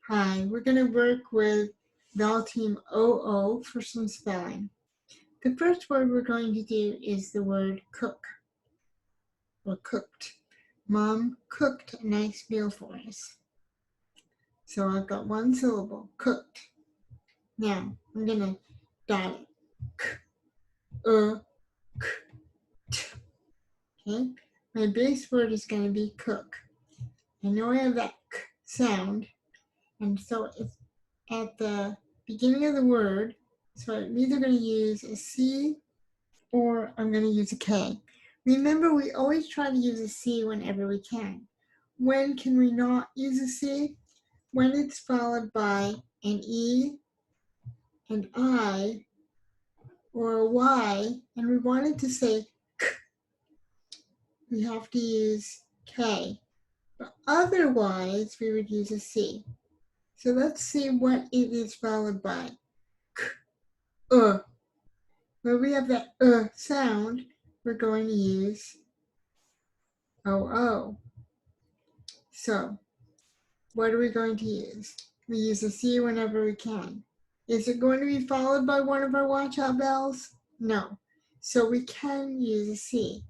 Hi, we're going to work with vowel team OO for some spelling. The first word we're going to do is the word cook or cooked. Mom cooked a nice meal for us. So I've got one syllable, cooked. Now I'm going to dot it. K, okay? My base word is going to be cook. I know I have that k sound, and so it's at the beginning of the word, so I'm either going to use a C or I'm going to use a K. Remember, we always try to use a C whenever we can. When can we not use a C? When it's followed by an E, an I, or a Y, and we wanted to say K, we have to use K. But otherwise, we would use a C. So let's see what it is followed by. K, where we have that sound, we're going to use OO. So, what are we going to use? We use a C whenever we can. Is it going to be followed by one of our watch out bells? No. So we can use a C.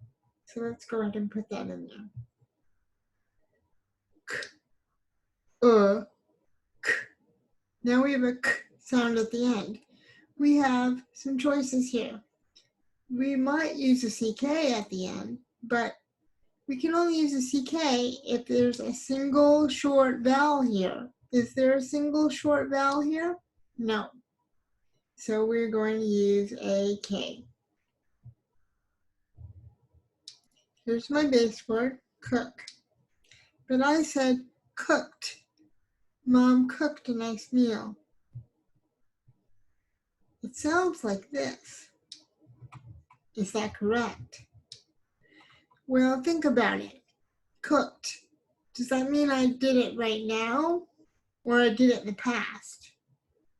So let's go ahead and put that in there. K, k. Now we have a k sound at the end. We have some choices here. We might use a CK at the end, but we can only use a CK if there's a single short vowel here. Is there a single short vowel here? No. So we're going to use a K. Here's my base word, cook. But I said cooked. Mom cooked a nice meal. It sounds like this. Is that correct? Well, think about it. Cooked. Does that mean I did it right now or I did it in the past?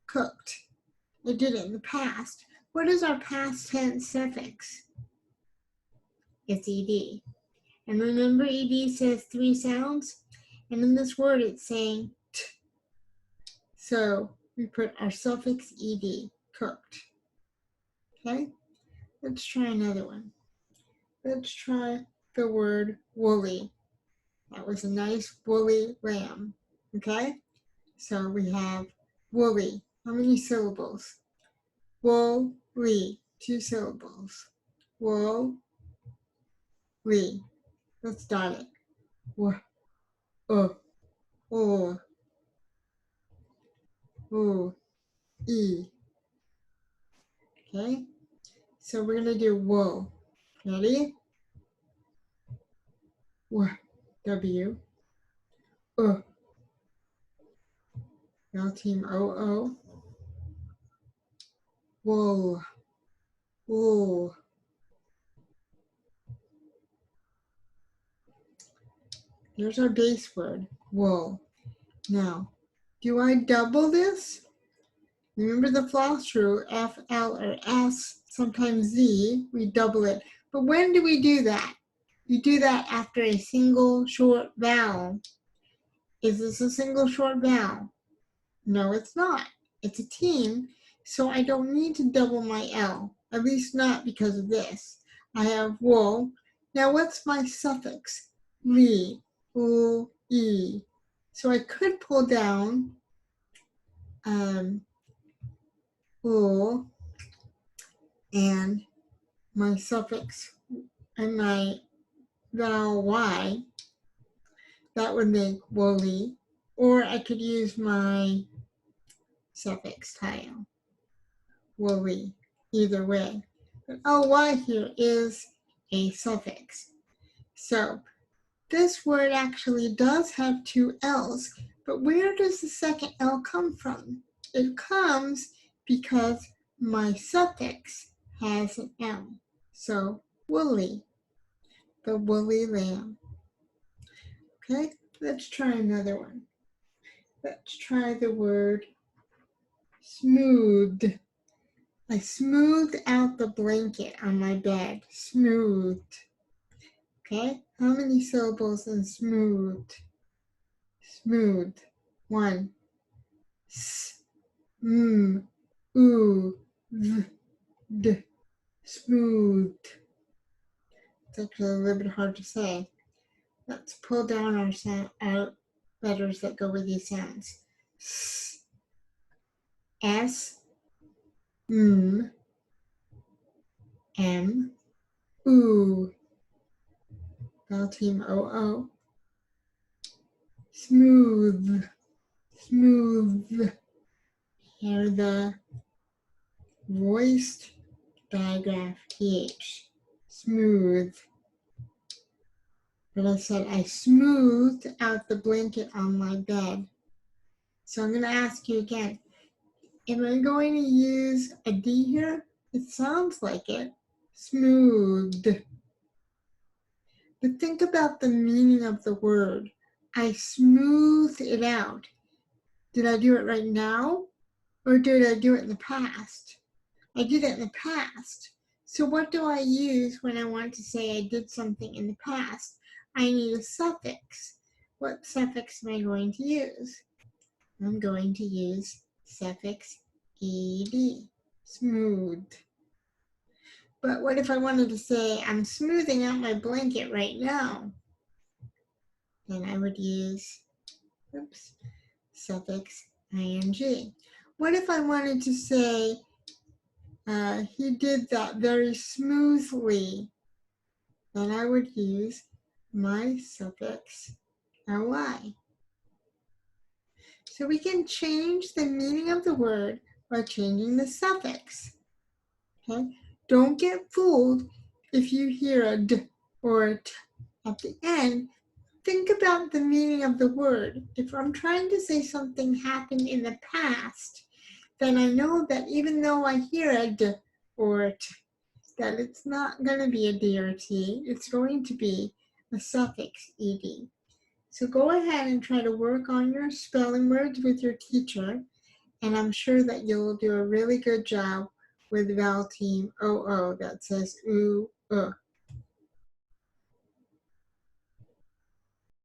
Cooked. I did it in the past. What is our past tense suffix? It's ed. And remember, ed says 3 sounds? And in this word, it's saying t. So we put our suffix ed, cooked. Okay? Let's try another one. Let's try the word woolly. That was a nice woolly lamb. Okay? So we have woolly. How many syllables? Woolly. 2 syllables. Woolly. Let's dot it. E. Okay? So we're going to do wool. Ready? W. Now team OO. Wool. Wool. There's our base word, wool. Now, do I double this? Remember the floss rule, F, L, or S, sometimes Z, we double it. But when do we do that? You do that after a single short vowel. Is this a single short vowel? No, it's not. It's a team, so I don't need to double my L, at least not because of this. I have wool. Now what's my suffix? Li, U, E. So I could pull down U and my suffix and my vowel Y. That would make woolly. Or I could use my suffix tile, woolly, either way. But ly here is a suffix. So this word actually does have 2 L's, but where does the second L come from? It comes because my suffix has an L. So woolly, the woolly lamb. Okay, let's try another one. Let's try the word smooth. I smoothed out the blanket on my bed. Smoothed. Okay, how many syllables in smooth? Smooth. 1. S, m, oo, v, d, smooth. It's actually a little bit hard to say. Let's pull down our letters that go with these sounds. S, m, m, oo. Bell team OO. Smooth, smooth. Here the voiced digraph TH. Smooth. But I said I smoothed out the blanket on my bed. So I'm going to ask you again. Am I going to use a D here? It sounds like it. Smooth. But think about the meaning of the word. I smoothed it out. Did I do it right now? Or did I do it in the past? I did it in the past. So what do I use when I want to say I did something in the past? I need a suffix. What suffix am I going to use? I'm going to use suffix ed, smooth. But what if I wanted to say I'm smoothing out my blanket right now? Then I would use, suffix ing. What if I wanted to say he did that very smoothly? Then I would use my suffix ly. So we can change the meaning of the word by changing the suffix. Okay? Don't get fooled if you hear a d or a t at the end. Think about the meaning of the word. If I'm trying to say something happened in the past, then I know that even though I hear a d or a t, that it's not going to be a d or a t, it's going to be a suffix ed. So go ahead and try to work on your spelling words with your teacher, and I'm sure that you'll do a really good job with vowel team OO that says oo,